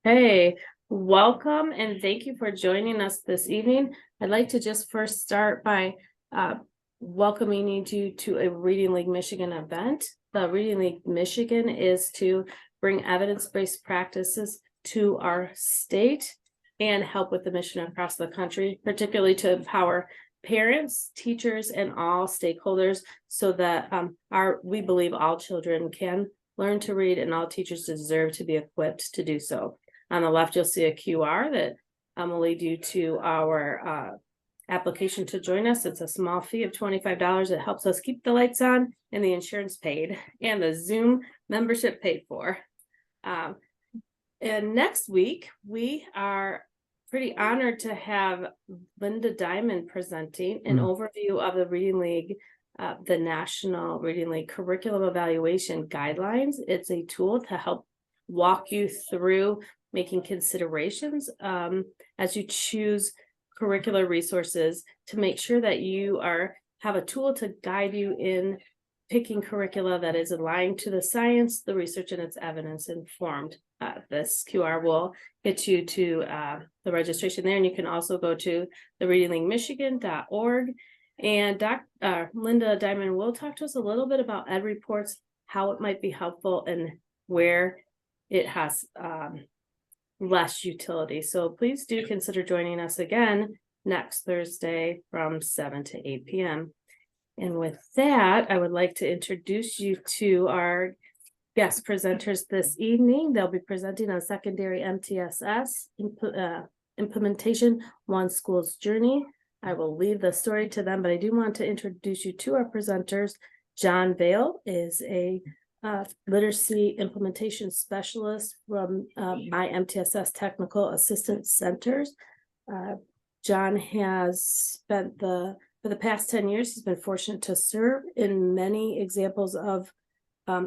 Hey, welcome and thank you for joining us this evening. I'd like to just first start by uh, welcoming you to a Reading League Michigan event. The Reading League Michigan is to bring evidence-based practices to our state and help with the mission across the country, particularly to empower parents, teachers, and all stakeholders so that we believe all children can learn to read and all teachers deserve to be equipped to do so. On the left, you'll see a QR that will lead you to our application to join us. It's a small fee of $25. It helps us keep the lights on and the insurance paid and the Zoom membership paid for. And next week, we are pretty honored to have Linda Diamond presenting an overview of the Reading League, the National Reading League Curriculum Evaluation Guidelines. It's a tool to help walk you through making considerations as you choose curricular resources to make sure that you have a tool to guide you in picking curricula that is aligned to the science, the research, and it's evidence informed. This QR will get you to the registration there, and you can also go to the readingleaguemichigan.org. And Linda Diamond will talk to us a little bit about ed reports, how it might be helpful, and where it has less utility. So please do consider joining us again next Thursday from 7 to 8 p.m. And with that, I would like to introduce you to our guest presenters this evening. They'll be presenting on secondary MTSS implementation, one school's journey. I will leave the story to them, but I do want to introduce you to our presenters. John Vale is a literacy implementation specialist from my MTSS Technical Assistance Centers. John has spent for the past 10 years, he's been fortunate to serve in many examples of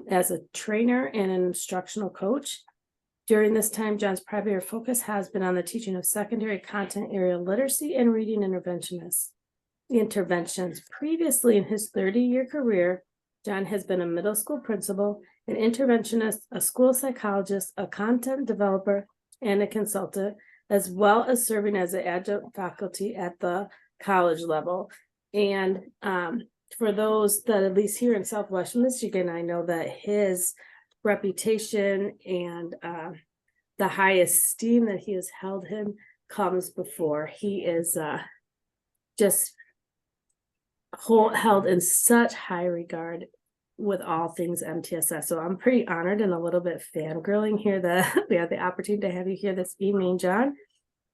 as a trainer and an instructional coach. During this time, John's primary focus has been on the teaching of secondary content area literacy and reading interventions. Previously in his 30-year career, John has been a middle school principal, an interventionist, a school psychologist, a content developer, and a consultant, as well as serving as an adjunct faculty at the college level. And for those that, at least here in Southwest Michigan, I know that his reputation and the high esteem that he has held him comes before. He is just held in such high regard with all things MTSS. So I'm pretty honored and a little bit fangirling here that we have the opportunity to have you here this evening, John,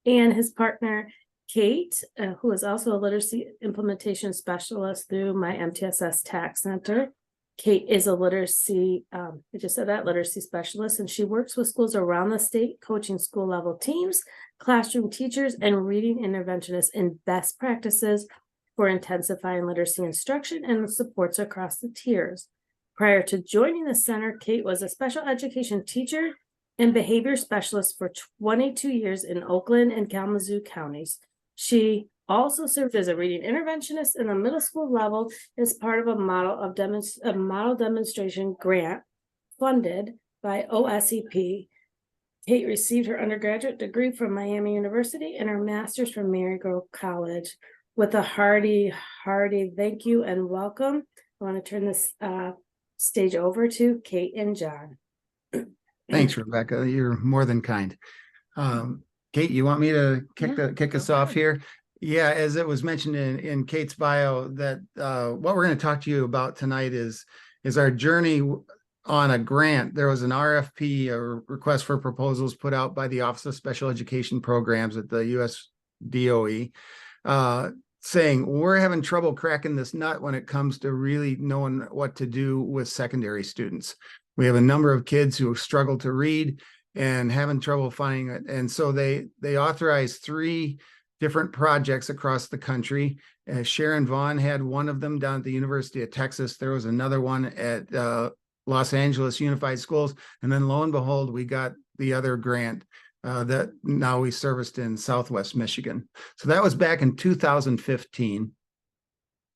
and his partner, Kate, who is also a literacy implementation specialist through my MTSS Tax Center. Kate is a literacy, I just said that, literacy specialist, and she works with schools around the state, coaching school level teams, classroom teachers, and reading interventionists in best practices for intensifying literacy instruction and the supports across the tiers. Prior to joining the center, Kate was a special education teacher and behavior specialist for 22 years in Oakland and Kalamazoo counties. She also served as a reading interventionist in the middle school level as part of a model demonstration grant funded by OSEP. Kate received her undergraduate degree from Miami University and her master's from Marygrove College. With a hearty thank you and welcome, I want to turn this stage over to Kate and John. Thanks, Rebecca. You're more than kind. Kate, you want me to kick us off here? Yeah, as it was mentioned in Kate's bio, that what we're going to talk to you about tonight is our journey on a grant. There was an RFP, a request for proposals, put out by the Office of Special Education Programs at the U.S. DOE, saying we're having trouble cracking this nut when it comes to really knowing what to do with secondary students. We have a number of kids who struggle to read and having trouble finding it. And so they authorized 3 different projects across the country. Sharon Vaughn had one of them down at the University of Texas. There was another one at Los Angeles Unified Schools. And then lo and behold, we got the other grant that now we serviced in Southwest Michigan. So that was back in 2015.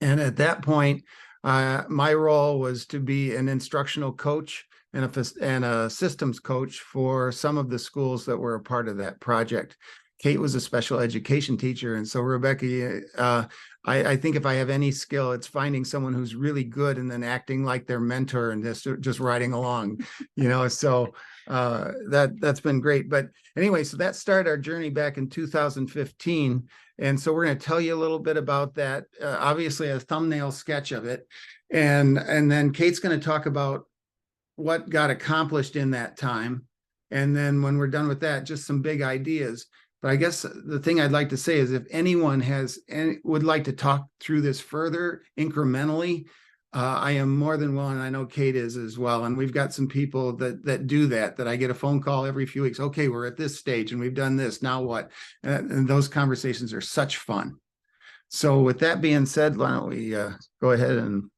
And at that point, my role was to be an instructional coach and a systems coach for some of the schools that were a part of that project. Kate was a special education teacher. And so Rebecca, I think if I have any skill, it's finding someone who's really good and then acting like their mentor and just riding along, so that's been great. But anyway, so that started our journey back in 2015. And so we're going to tell you a little bit about that, obviously a thumbnail sketch of it. And then Kate's going to talk about what got accomplished in that time. And then when we're done with that, just some big ideas. But I guess the thing I'd like to say is if anyone would like to talk through this further incrementally, I am more than willing. I know Kate is as well. And we've got some people that do that I get a phone call every few weeks. Okay, we're at this stage and we've done this. Now what? And those conversations are such fun. So with that being said, why don't we go ahead and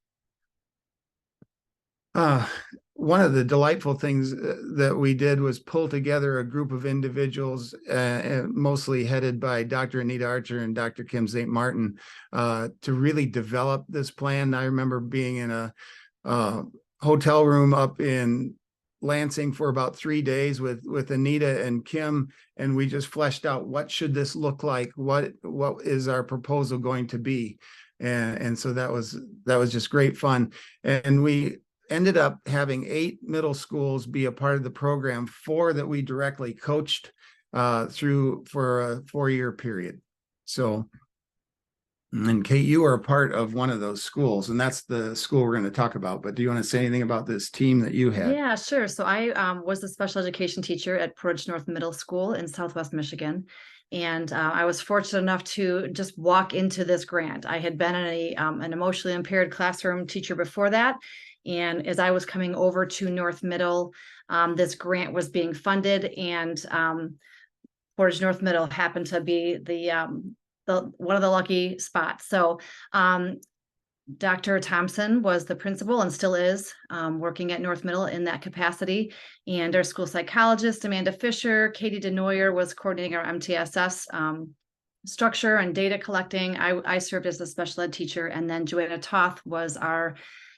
one of the delightful things that we did was pull together a group of individuals, mostly headed by Dr. Anita Archer and Dr. Kim St. Martin, to really develop this plan. I remember being in a hotel room up in Lansing for about 3 days with Anita and Kim, and we just fleshed out what should this look like, what is our proposal going to be, and so that was just great fun. And we ended up having 8 middle schools be a part of the program, 4 that we directly coached through for a 4-year period. So, and Kate, you are a part of one of those schools, and that's the school we're going to talk about. But do you want to say anything about this team that you had? Yeah, sure. So I was a special education teacher at Portage North Middle School in Southwest Michigan. And I was fortunate enough to just walk into this grant. I had been an emotionally impaired classroom teacher before that. And as I was coming over to North Middle, this grant was being funded, and Portage North Middle happened to be the one of the lucky spots. So Dr. Thompson was the principal and still is working at North Middle in that capacity. And our school psychologist, Amanda Fisher, Katie DeNoyer was coordinating our MTSS structure and data collecting. I served as a special ed teacher, and then Joanna Toth was our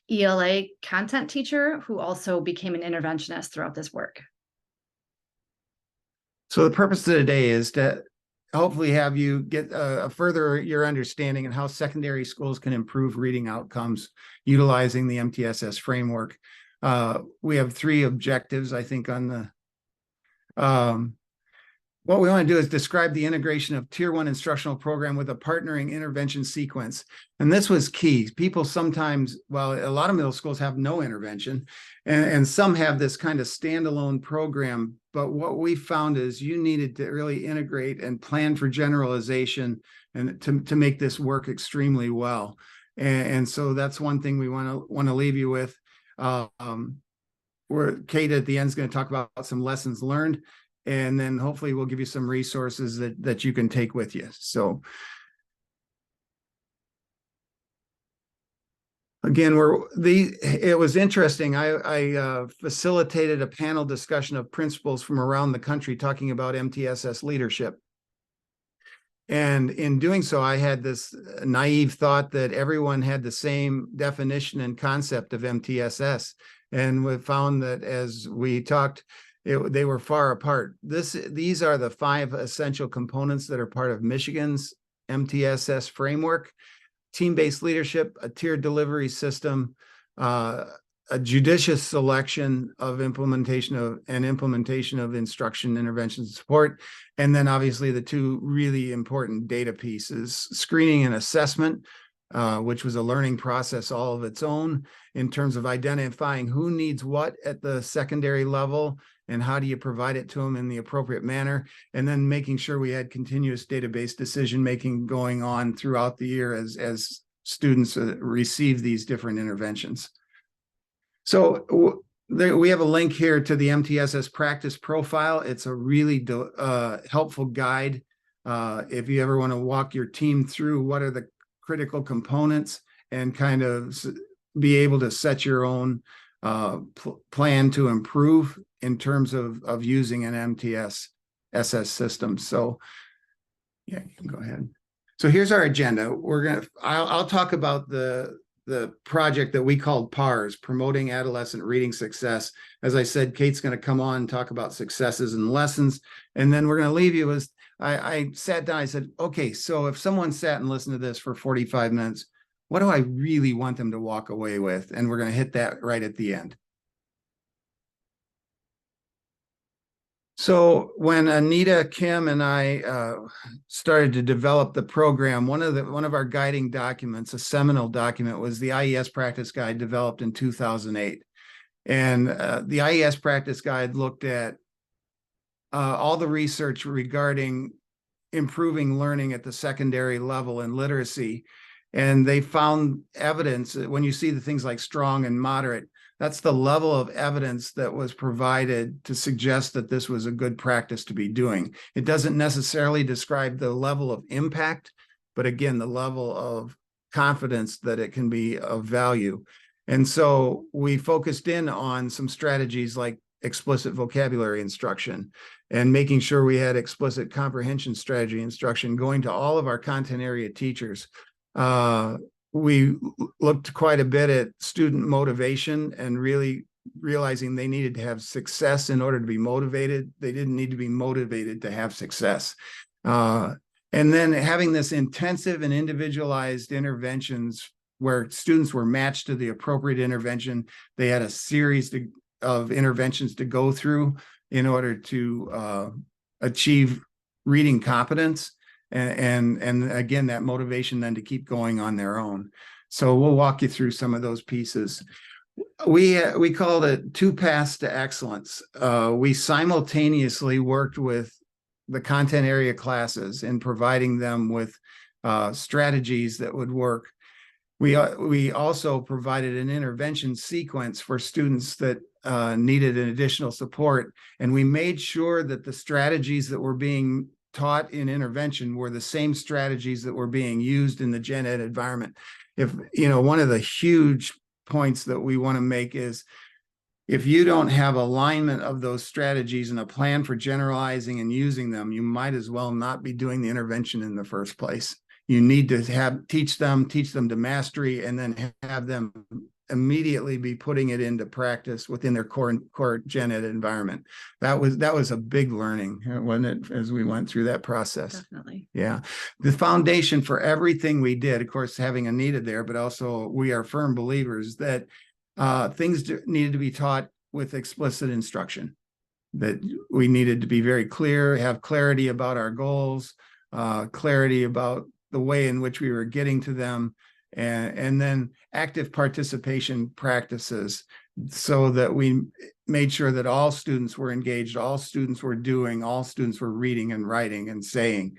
ELA content teacher who also became an interventionist throughout this work. So the purpose of today is to hopefully have you get further your understanding of how secondary schools can improve reading outcomes utilizing the MTSS framework. We have 3 objectives, I think, on the what we want to do is describe the integration of Tier 1 instructional program with a partnering intervention sequence. And this was key. People sometimes, well, a lot of middle schools have no intervention, and some have this kind of standalone program. But what we found is you needed to really integrate and plan for generalization and to make this work extremely well. And so that's one thing we want to leave you with. Where Kate at the end is going to talk about some lessons learned. And then hopefully we'll give you some resources that you can take with you. So again, it was interesting. I facilitated a panel discussion of principals from around the country talking about MTSS leadership. And in doing so, I had this naive thought that everyone had the same definition and concept of MTSS. And we found that as we talked, they were far apart. These are the 5 essential components that are part of Michigan's MTSS framework: team-based leadership, a tiered delivery system, a judicious selection of implementation of instruction, intervention, and support, and then obviously the 2 really important data pieces: screening and assessment, which was a learning process all of its own in terms of identifying who needs what at the secondary level and how do you provide it to them in the appropriate manner, and then making sure we had continuous database decision making going on throughout the year as students receive these different interventions. So we have a link here to the MTSS practice profile. It's a really helpful guide if you ever want to walk your team through what are the critical components and kind of be able to set your own plan to improve in terms of using an MTSS system. So yeah, you can go ahead. So here's our agenda. I'll talk about the the project that we called PARS, Promoting Adolescent Reading Success. As I said, Kate's going to come on and talk about successes and lessons. And then we're going to leave you as I sat down, I said, okay, so if someone sat and listened to this for 45 minutes, what do I really want them to walk away with? And we're going to hit that right at the end. So when Anita, Kim, and I started to develop the program, one of our guiding documents, a seminal document, was the IES Practice Guide developed in 2008. And the IES Practice Guide looked at all the research regarding improving learning at the secondary level in literacy. And they found evidence that when you see the things like strong and moderate, that's the level of evidence that was provided to suggest that this was a good practice to be doing. It doesn't necessarily describe the level of impact, but again, the level of confidence that it can be of value. And so we focused in on some strategies like explicit vocabulary instruction and making sure we had explicit comprehension strategy instruction going to all of our content area teachers. We looked quite a bit at student motivation and really realizing they needed to have success in order to be motivated. They didn't need to be motivated to have success. And then having this intensive and individualized interventions where students were matched to the appropriate intervention. They had a series of interventions to go through in order to achieve reading competence. And again, that motivation then to keep going on their own. So we'll walk you through some of those pieces. We called it 2 Paths to Excellence. We simultaneously worked with the content area classes in providing them with strategies that would work. We also provided an intervention sequence for students that needed an additional support. And we made sure that the strategies that were being taught in intervention were the same strategies that were being used in the gen ed environment. One of the huge points that we want to make is if you don't have alignment of those strategies and a plan for generalizing and using them, you might as well not be doing the intervention in the first place. You need to teach them to mastery, and then have them immediately be putting it into practice within their core gen ed environment. That was a big learning, wasn't it, as we went through that process? Definitely. Yeah. The foundation for everything we did, of course, having Anita there, but also we are firm believers that things needed to be taught with explicit instruction, that we needed to be very clear, have clarity about our goals, clarity about the way in which we were getting to them, and then active participation practices so that we made sure that all students were engaged, all students were doing, all students were reading and writing and saying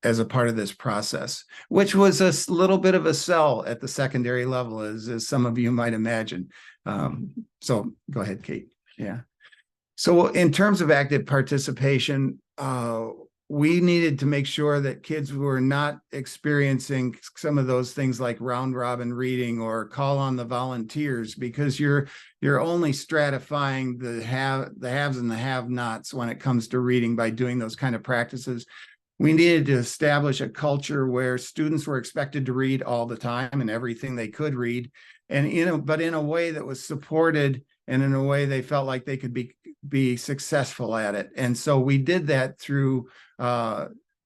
as a part of this process, which was a little bit of a sell at the secondary level, as some of you might imagine. So go ahead, Kate. Yeah. So in terms of active participation, we needed to make sure that kids were not experiencing some of those things like round robin reading or call on the volunteers, because you're only stratifying the haves and the have-nots when it comes to reading by doing those kind of practices. We needed to establish a culture where students were expected to read all the time and everything they could read, but in a way that was supported and in a way they felt like they could be successful at it. And so we did that through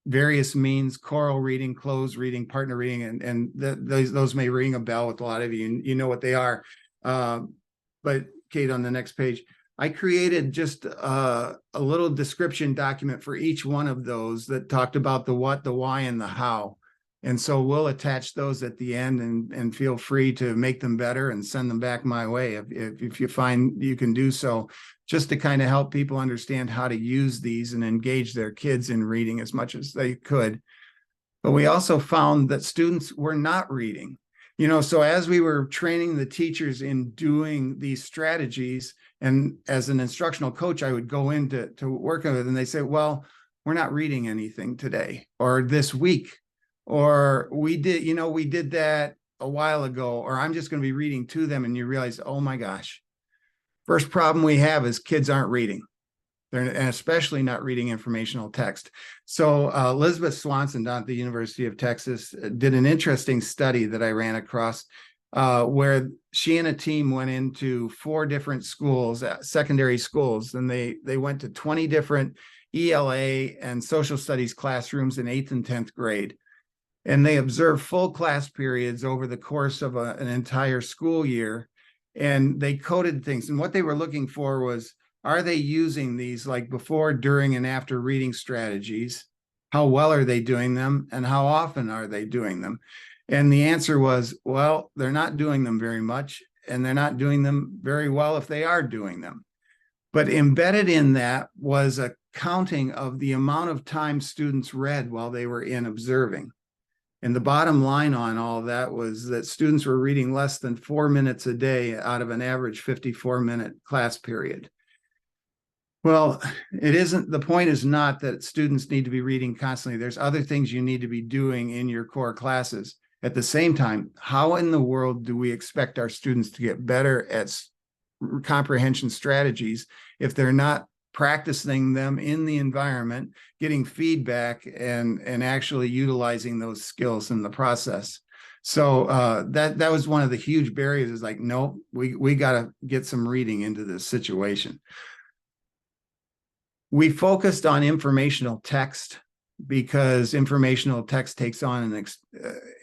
various means: choral reading, closed reading, partner reading, and those may ring a bell with a lot of you. You know what they are. But Kate, on the next page, I created just a little description document for each one of those that talked about the what, the why, and the how. And so we'll attach those at the end, and feel free to make them better and send them back my way if you find you can do so, just to kind of help people understand how to use these and engage their kids in reading as much as they could. But we also found that students were not reading. So as we were training the teachers in doing these strategies, and as an instructional coach, I would go in to work with it, and they say, well, we're not reading anything today or this week, or we did that a while ago, or I'm just going to be reading to them. And you realize, oh my gosh, first problem we have is kids aren't reading. and especially not reading informational text. So Elizabeth Swanson down at the University of Texas did an interesting study that I ran across where she and a team went into 4 different schools, secondary schools, and they went to 20 different ELA and social studies classrooms in 8th and 10th grade. And they observed full class periods over the course of an entire school year. And they coded things. And what they were looking for was, are they using these like before, during, and after reading strategies? How well are they doing them? And how often are they doing them? And the answer was, well, they're not doing them very much, and they're not doing them very well if they are doing them. But embedded in that was a counting of the amount of time students read while they were in observing. And the bottom line on all of that was that students were reading less than 4 minutes a day out of an average 54-minute class period. Well, the point is not that students need to be reading constantly. There's other things you need to be doing in your core classes. At the same time, how in the world do we expect our students to get better at comprehension strategies if they're not practicing them in the environment, getting feedback, and actually utilizing those skills in the process? So that was one of the huge barriers, is like, no, we got to get some reading into this situation. We focused on informational text because informational text takes on an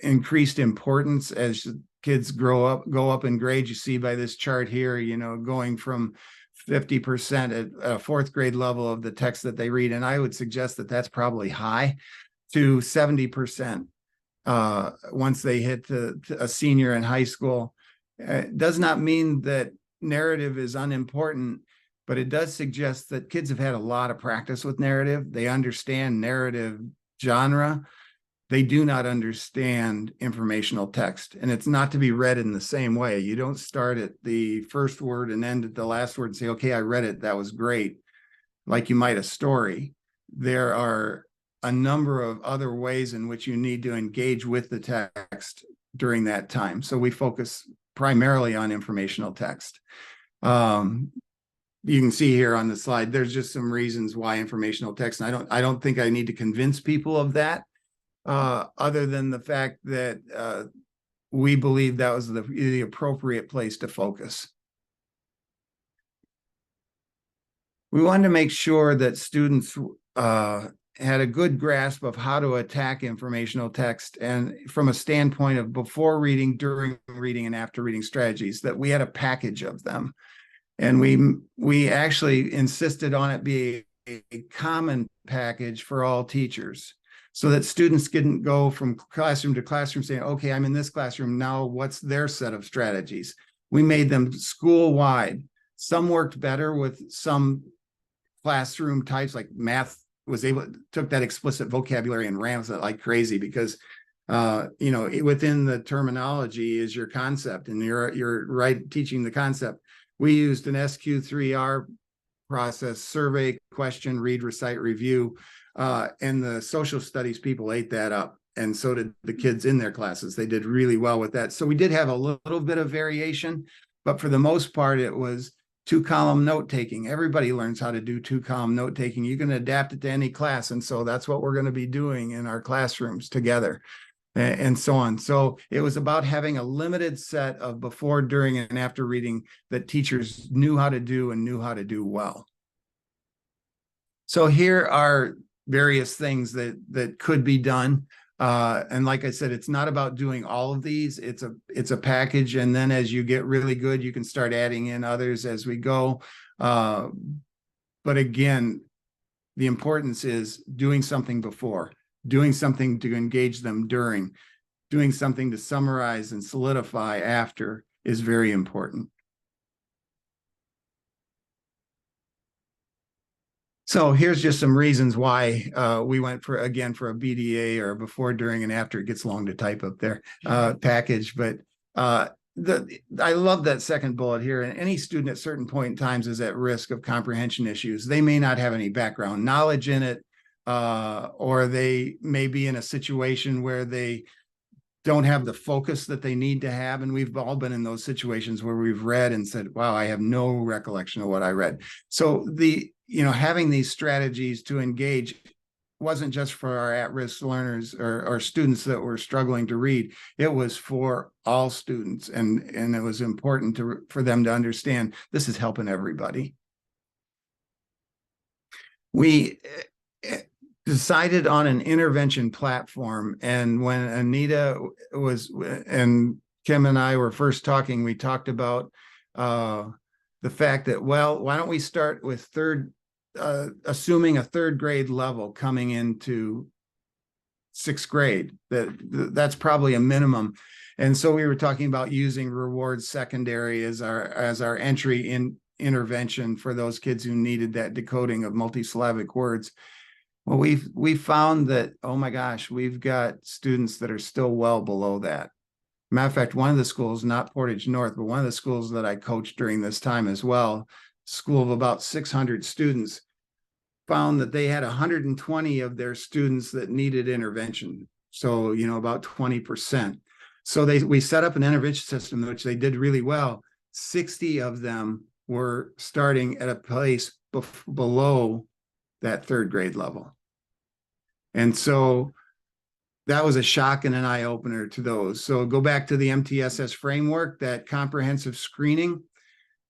increased importance as kids go up in grade. You see by this chart here, going from 50% at a 4th grade level of the text that they read. And I would suggest that that's probably high, to 70% once they hit a senior in high school. It does not mean that narrative is unimportant, but it does suggest that kids have had a lot of practice with narrative. They understand narrative genre. They do not understand informational text, and it's not to be read in the same way. You don't start at the first word and end at the last word and say, okay, I read it, that was great, like you might a story. There are a number of other ways in which you need to engage with the text during that time. So we focus primarily on informational text. You can see here on the slide, there's just some reasons why informational text. And I don't think I need to convince people of that, other than the fact that we believe that was the appropriate place to focus. We wanted to make sure that students had a good grasp of how to attack informational text, and from a standpoint of before reading, during reading, and after reading strategies, that we had a package of them. And we actually insisted on it be a common package for all teachers, so that students didn't go from classroom to classroom saying, okay, I'm in this classroom now, what's their set of strategies? We made them school-wide. Some worked better with some classroom types, like math took that explicit vocabulary and ran with it like crazy, because within the terminology is your concept, and you're right teaching the concept. We used an SQ3R process: survey, question, read, recite, review. And the social studies people ate that up. And so did the kids in their classes. They did really well with that. So we did have a little bit of variation, but for the most part, it was 2-column note taking. Everybody learns how to do 2-column note taking. You can adapt it to any class. And so that's what we're going to be doing in our classrooms together, and so on. So it was about having a limited set of before, during, and after reading that teachers knew how to do and knew how to do well. So here are various things that could be done. And like I said, it's not about doing all of these. It's a package. And then as you get really good, you can start adding in others as we go. But again, the importance is doing something before, doing something to engage them during, doing something to summarize and solidify after is very important. So here's just some reasons why we went for a BDA, or before, during, and after. It gets long to type up there, package. But I love that second bullet here. And any student at certain point in times is at risk of comprehension issues. They may not have any background knowledge in it, or they may be in a situation where they don't have the focus that they need to have. And we've all been in those situations where we've read and said, wow, I have no recollection of what I read. So having these strategies to engage wasn't just for our at-risk learners or students that were struggling to read. It was for all students. And it was important for them to understand this is helping everybody. We decided on an intervention platform. And when Anita and Kim and I were first talking, we talked about the fact that, well, why don't we start with assuming a third grade level coming into sixth grade, that's probably a minimum. And so we were talking about using Rewards Secondary as our entry in intervention for those kids who needed that decoding of multisyllabic words. Well, we found that, oh my gosh, we've got students that are still well below that. Matter of fact, one of the schools, not Portage North, but one of the schools that I coached during this time as well, school of about 600 students, found that they had 120 of their students that needed intervention. So, about 20%. So we set up an intervention system, which they did really well. 60 of them were starting at a place below that third grade level. And so that was a shock and an eye opener to those. So go back to the MTSS framework, that comprehensive screening,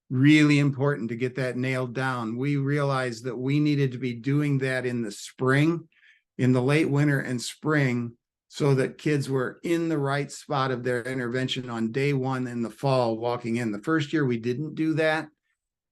really important to get that nailed down. We realized that we needed to be doing that in the spring, in the late winter and spring, so that kids were in the right spot of their intervention on day one in the fall walking in. The first year we didn't do that.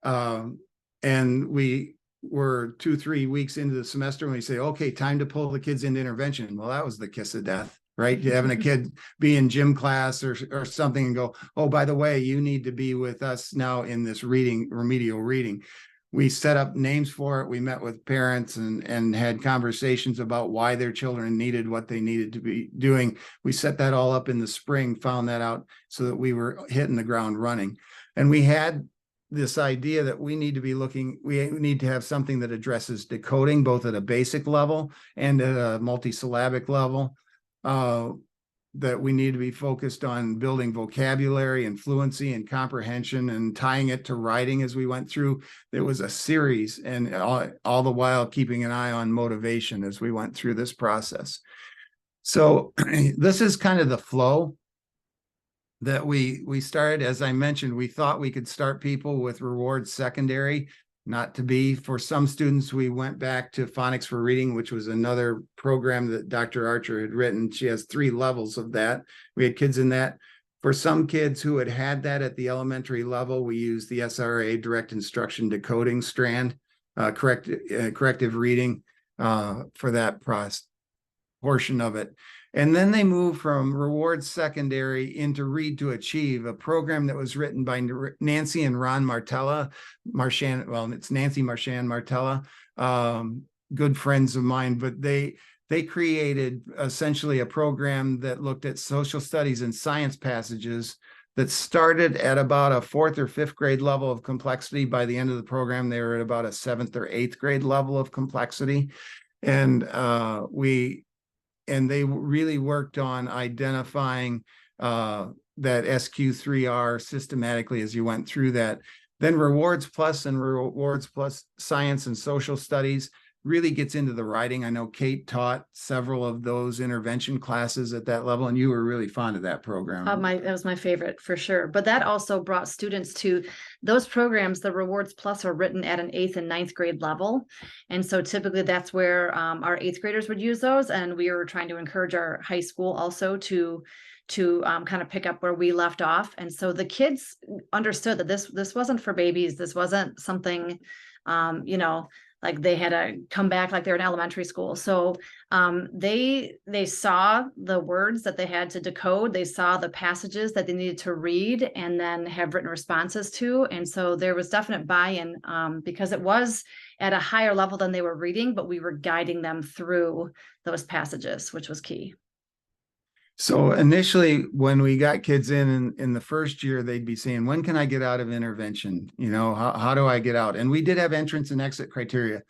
And we were 2-3 weeks into the semester and we say, okay, time to pull the kids into intervention. Well, that was the kiss of death, right? Having a kid be in gym class or something and go, oh, by the way, you need to be with us now in this remedial reading. We set up names for it. We met with parents and had conversations about why their children needed what they needed to be doing. We set that all up in the spring, found that out so that we were hitting the ground running. And we had this idea that we need to have something that addresses decoding, both at a basic level and at a multisyllabic level, that we need to be focused on building vocabulary and fluency and comprehension and tying it to writing as we went through. There was a series, and all the while keeping an eye on motivation as we went through this process. So this is kind of the flow that we started. As I mentioned, we thought we could start people with Rewards Secondary. Not to be. For some students, we went back to Phonics for Reading, which was another program that Dr. Archer had written. She has 3 levels of that. We had kids in that. For some kids who had that at the elementary level, we used the SRA Direct Instruction Decoding strand, corrective reading for that portion of it. And then they moved from Rewards Secondary into Read to Achieve, a program that was written by Nancy and Ron Martella. It's Nancy Marchand Martella, good friends of mine, but they created essentially a program that looked at social studies and science passages that started at about a 4th or 5th grade level of complexity. By the end of the program, they were at about a 7th or 8th grade level of complexity. And they really worked on identifying that SQ3R systematically as you went through that. Then Rewards Plus and Rewards Plus Science and Social Studies really gets into the writing. I know Kate taught several of those intervention classes at that level, and you were really fond of that program. That was my favorite for sure. But that also brought students to those programs. The Rewards Plus are written at an 8th and 9th grade level. And so typically that's where our 8th graders would use those. And we were trying to encourage our high school also to kind of pick up where we left off. And so the kids understood that this wasn't for babies. This wasn't something, like they had to come back like they're in elementary school. So they saw the words that they had to decode. They saw the passages that they needed to read and then have written responses to. And so there was definite buy-in because it was at a higher level than they were reading, but we were guiding them through those passages, which was key. So initially, when we got kids in the first year, they'd be saying, when can I get out of intervention? How do I get out? And we did have entrance and exit criteria.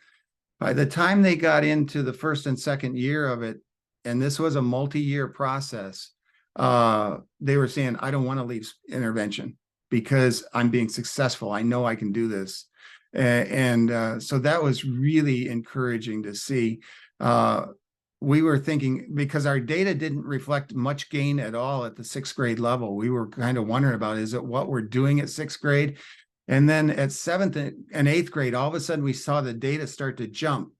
By the time they got into the first and second year of it, and this was a multi-year process, they were saying, I don't want to leave intervention because I'm being successful. I know I can do this. So that was really encouraging to see. We were thinking, because our data didn't reflect much gain at all at the 6th grade level, we were kind of wondering about, is it what we're doing at 6th grade? And then at 7th and 8th grade, all of a sudden we saw the data start to jump.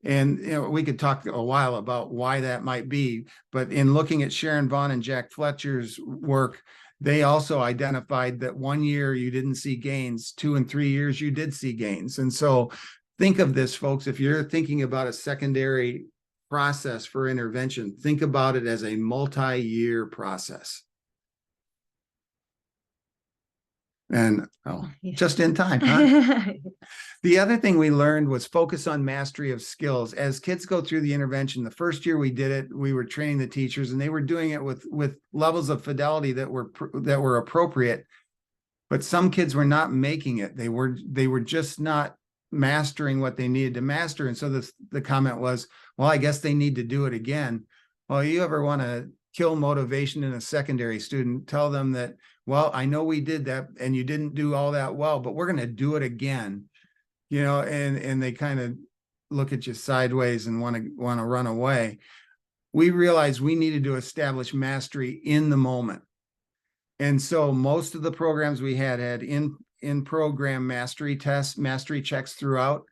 And we could talk a while about why that might be, but in looking at Sharon Vaughn and Jack Fletcher's work, they also identified that 1 year you didn't see gains, 2 and 3 years you did see gains. And so think of this, folks, if you're thinking about a secondary process for intervention, think about it as a multi-year process. And just in time, huh? The other thing we learned was focus on mastery of skills. As kids go through the intervention, the first year we did it, we were training the teachers, and they were doing it with levels of fidelity that were appropriate. But some kids were not making it. They were just not mastering what they needed to master. And so the comment was, well, I guess they need to do it again. Well, you ever want to kill motivation in a secondary student, tell them that, well, I know we did that and you didn't do all that well, but we're going to do it again, and they kind of look at you sideways and want to run away. We realized we needed to establish mastery in the moment. And so most of the programs we had in program mastery tests, mastery checks throughout.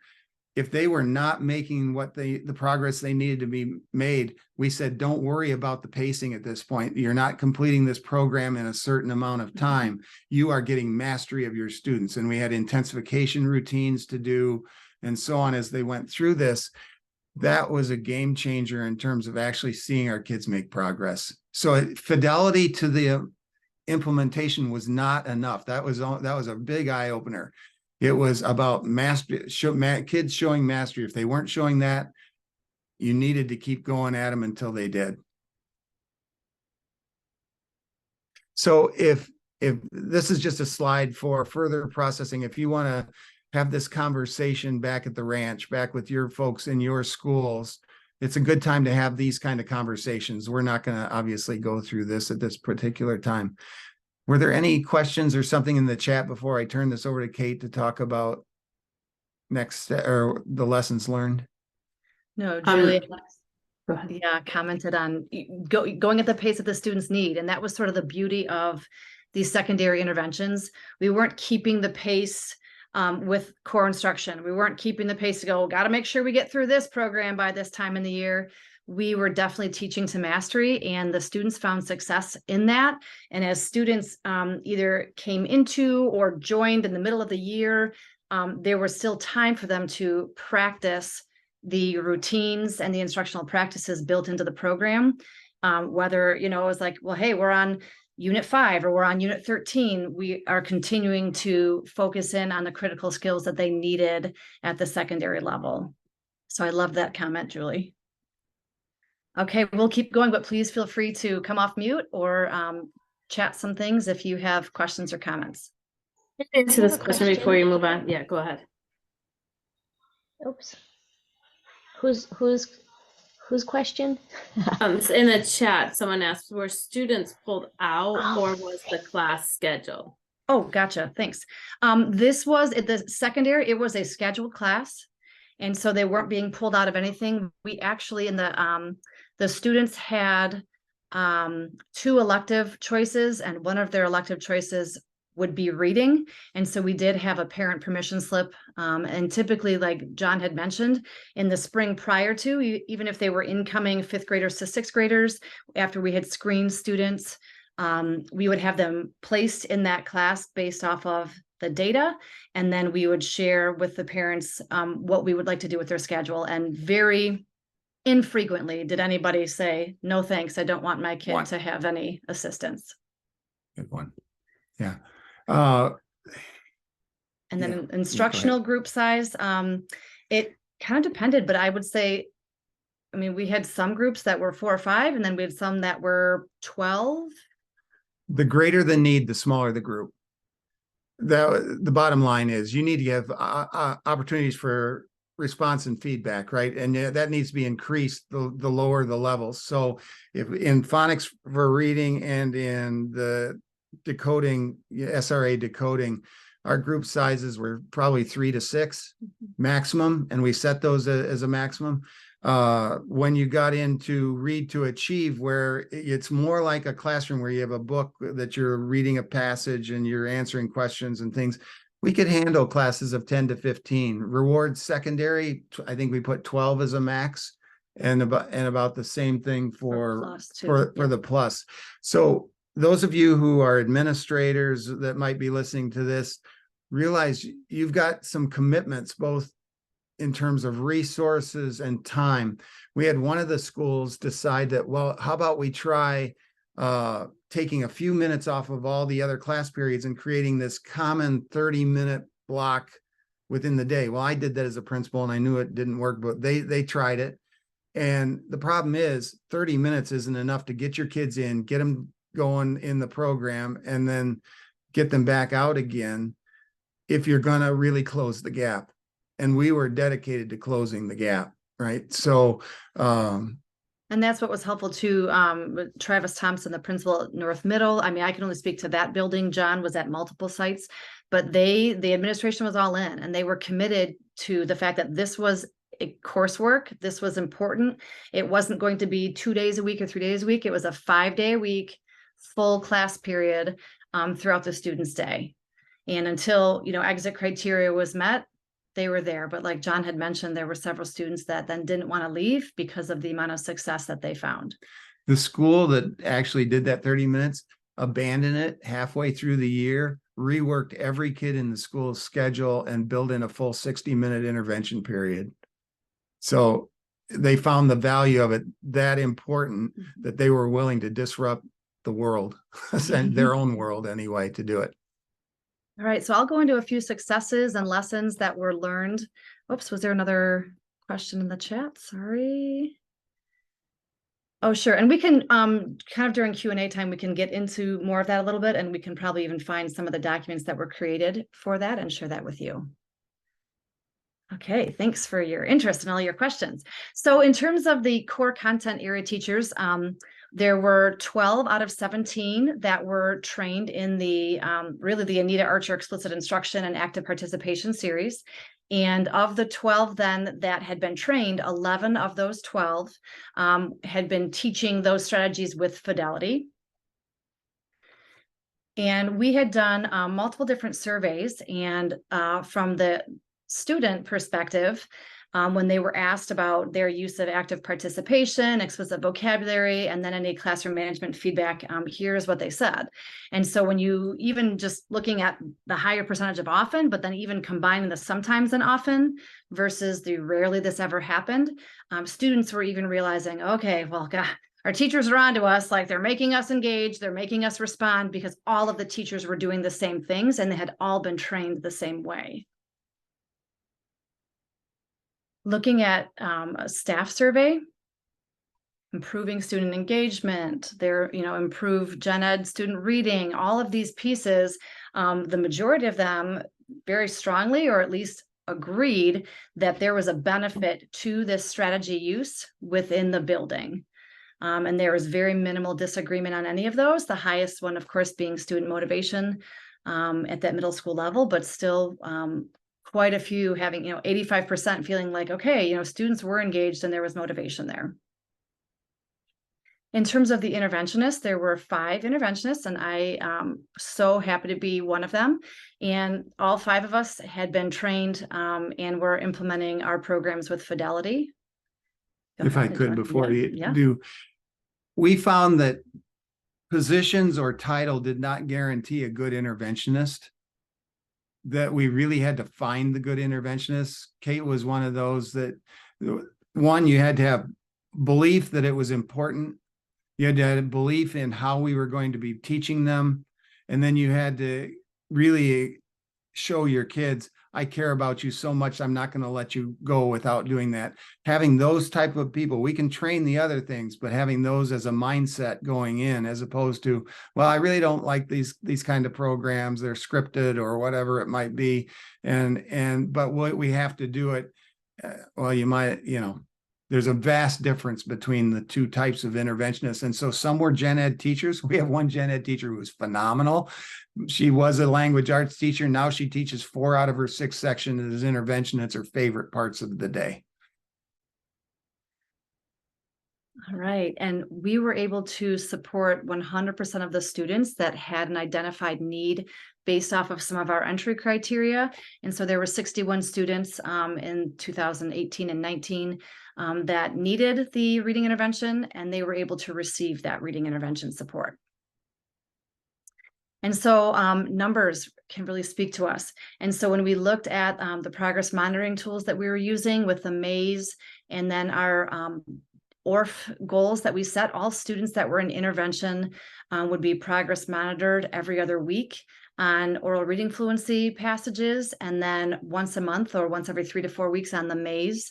If they were not making the progress they needed to be made, we said, don't worry about the pacing at this point. You're not completing this program in a certain amount of time. You are getting mastery of your students. And we had intensification routines to do and so on as they went through this. That was a game changer in terms of actually seeing our kids make progress. So fidelity to the implementation was not enough. That was a big eye opener. It was about mastery, kids showing mastery. If they weren't showing that, you needed to keep going at them until they did. So if this is just a slide for further processing, if you want to have this conversation back at the ranch, back with your folks in your schools, it's a good time to have these kind of conversations. We're not going to obviously go through this at this particular time. Were there any questions or something in the chat before I turn this over to Kate to talk about next or the lessons learned? No, Julie, commented on going at the pace that the students need. And that was sort of the beauty of these secondary interventions. We weren't keeping the pace with core instruction. We weren't keeping the pace to go, got to make sure we get through this program by this time in the year. We were definitely teaching to mastery, and the students found success in that. And as students either came into or joined in the middle of the year, there was still time for them to practice the routines and the instructional practices built into the program. Whether, it was like, well, hey, we're on Unit 5 or we're on Unit 13, we are continuing to focus in on the critical skills that they needed at the secondary level. So I love that comment, Julie. Okay, we'll keep going, but please feel free to come off mute or chat some things if you have questions or comments. Answer this question before you move on. Yeah, go ahead. Oops. Whose question? In the chat, someone asked, were students pulled out or was the class scheduled? Oh, gotcha. Thanks. This was at the secondary, it was a scheduled class. And so they weren't being pulled out of anything. We actually, in the students had 2 elective choices, and one of their elective choices would be reading. And so we did have a parent permission slip. And typically, like John had mentioned, in the spring prior to, even if they were incoming 5th graders to 6th graders, after we had screened students, we would have them placed in that class based off of the data. And then we would share with the parents what we would like to do with their schedule. And very infrequently did anybody say, no, thanks, I don't want my kid to have any assistance. Good one. Yeah. And then instructional group size, it kind of depended, but I would say, we had some groups that were 4 or 5, and then we had some that were 12. The greater the need, the smaller the group. The bottom line is you need to have opportunities for response and feedback, right? And that needs to be increased the lower the levels. So if in phonics for reading and in the decoding, SRA decoding, our group sizes were probably 3 to 6 maximum, and we set those as a maximum. When you got into read to achieve, where it's more like a classroom where you have a book that you're reading a passage and you're answering questions and things, we could handle classes of 10 to 15. Reward secondary, I think we put 12 as a max, and about the same thing for the plus. So those of you who are administrators that might be listening to this, realize you've got some commitments, both in terms of resources and time. We had one of the schools decide that, well, how about we try taking a few minutes off of all the other class periods and creating this common 30-minute block within the day. Well, I did that as a principal and I knew it didn't work, but they tried it. And the problem is 30 minutes isn't enough to get your kids in, get them going in the program, and then get them back out again if you're going to really close the gap. And we were dedicated to closing the gap, right? So, and that's what was helpful to Travis Thompson, the principal at North Middle. I mean, I can only speak to that building. John was at multiple sites, but the administration was all in, and they were committed to the fact that this was a coursework. This was important. It wasn't going to be 2 days a week or 3 days a week. It was a 5-day-a-week full class period throughout the student's day. And until, exit criteria was met, they were there. But like John had mentioned, there were several students that then didn't want to leave because of the amount of success that they found. The school that actually did that 30 minutes abandoned it halfway through the year, reworked every kid in the school's schedule, and built in a full 60-minute intervention period. So they found the value of it that important that they were willing to disrupt the world, their own world anyway, to do it. All right, so I'll go into a few successes and lessons that were learned. Oops, was there another question in the chat? Sorry. Oh, sure. And we can kind of during Q&A time, we can get into more of that a little bit, and we can probably even find some of the documents that were created for that and share that with you. Okay, thanks for your interest and all your questions. So in terms of the core content area teachers, there were 12 out of 17 that were trained in the really the Anita Archer Explicit Instruction and Active Participation series. And of the 12 then that had been trained, 11 of those 12 had been teaching those strategies with fidelity. And we had done multiple different surveys, and from the student perspective, when they were asked about their use of active participation, explicit vocabulary, and then any classroom management feedback, here's what they said. And so when you even just looking at the higher percentage of often, but then even combining the sometimes and often versus the rarely this ever happened, students were even realizing, okay, well, God, our teachers are on to us, like they're making us engage, they're making us respond, because all of the teachers were doing the same things and they had all been trained the same way. Looking at a staff survey, improving student engagement, improved gen ed student reading, all of these pieces, the majority of them very strongly, or at least agreed that there was a benefit to this strategy use within the building. And there was very minimal disagreement on any of those. The highest one, of course, being student motivation at that middle school level, but still quite a few having, 85% feeling like, okay, students were engaged and there was motivation there. In terms of the interventionists, there were 5 interventionists, and I so happy to be one of them. And all 5 of us had been trained and were implementing our programs with fidelity. If I could, before you do, we found that positions or title did not guarantee a good interventionist, that we really had to find the good interventionist. Kate was one of those that, one, you had to have belief that it was important. You had to have belief in how we were going to be teaching them. And then you had to really show your kids, I care about you so much, I'm not going to let you go without doing that. Having those type of people, we can train the other things, but having those as a mindset going in, as opposed to, well, I really don't like these kind of programs, they're scripted or whatever it might be. But we have to do it well, you might, there's a vast difference between the two types of interventionists. And so some were gen ed teachers. We have one gen ed teacher who was phenomenal. She was a language arts teacher. Now she teaches 4 out of her 6 sections as intervention. It's her favorite parts of the day. All right. And we were able to support 100% of the students that had an identified need based off of some of our entry criteria. And so there were 61 students in 2018 and 19 that needed the reading intervention, and they were able to receive that reading intervention support. And so numbers can really speak to us. And so when we looked at the progress monitoring tools that we were using with the maze and then our ORF goals that we set, all students that were in intervention would be progress monitored every other week on oral reading fluency passages, and then once a month or once every 3 to 4 weeks on the maze.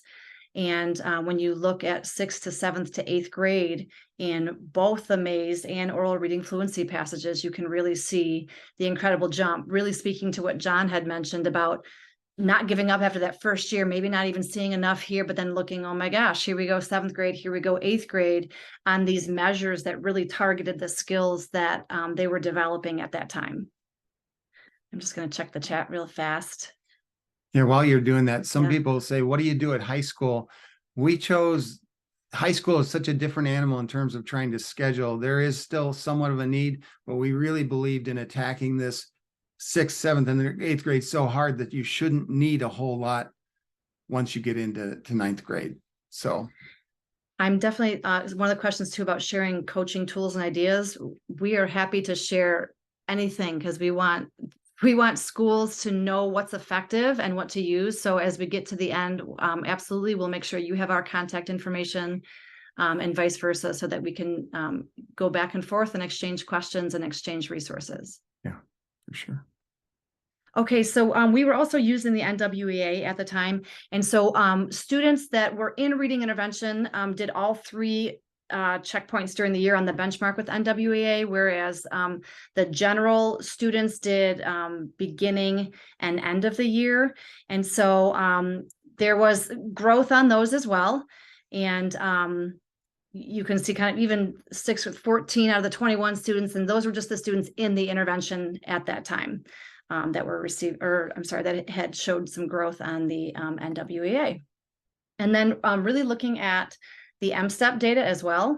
And when you look at 6th to 7th to 8th grade in both the maze and oral reading fluency passages, you can really see the incredible jump, really speaking to what John had mentioned about not giving up after that first year, maybe not even seeing enough here, but then looking, oh my gosh, here we go 7th grade, here we go 8th grade, on these measures that really targeted the skills that they were developing at that time. I'm just going to check the chat real fast. Yeah, while you're doing that, some people say, what do you do at high school? We chose high school is such a different animal in terms of trying to schedule. There is still somewhat of a need, but we really believed in attacking this 6th, 7th, and 8th grade so hard that you shouldn't need a whole lot once you get into 9th grade. So I'm definitely one of the questions too about sharing coaching tools and ideas. We are happy to share anything because we want schools to know what's effective and what to use. So as we get to the end, absolutely, we'll make sure you have our contact information and vice versa, so that we can go back and forth and exchange questions and exchange resources. Yeah, for sure. Okay, so we were also using the NWEA at the time. And so students that were in reading intervention did all 3 checkpoints during the year on the benchmark with NWEA, whereas the general students did beginning and end of the year. And so there was growth on those as well. And you can see kind of even 6 with 14 out of the 21 students, and those were just the students in the intervention at that time that were that had showed some growth on the NWEA. And then really looking at the MSTEP data as well,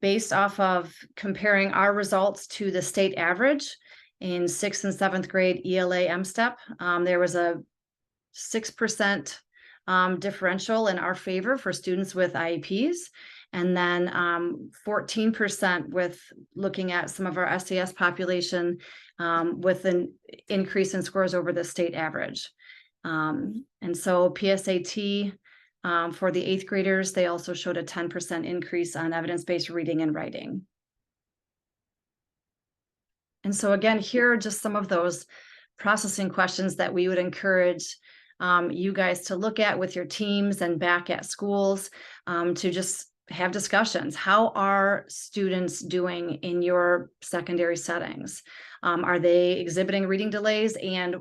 based off of comparing our results to the state average in 6th and 7th grade ELA MSTEP. There was a 6% differential in our favor for students with IEPs, and then 14% with looking at some of our SES population with an increase in scores over the state average. And so PSAT for the 8th graders, they also showed a 10% increase on evidence-based reading and writing. And so again, here are just some of those processing questions that we would encourage you guys to look at with your teams and back at schools to just have discussions. How are students doing in your secondary settings? Are they exhibiting reading delays, and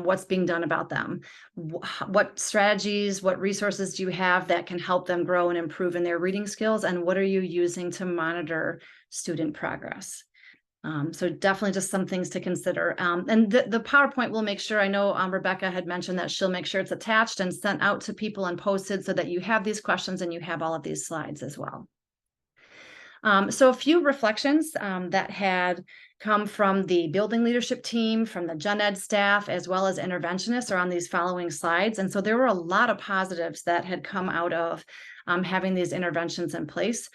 what's being done about them? What strategies, what resources do you have that can help them grow and improve in their reading skills? And what are you using to monitor student progress? So definitely just some things to consider. And the PowerPoint will make sure, I know Rebecca had mentioned that she'll make sure it's attached and sent out to people and posted so that you have these questions and you have all of these slides as well. So a few reflections that had come from the building leadership team, from the gen ed staff, as well as interventionists are on these following slides. And so there were a lot of positives that had come out of having these interventions in place.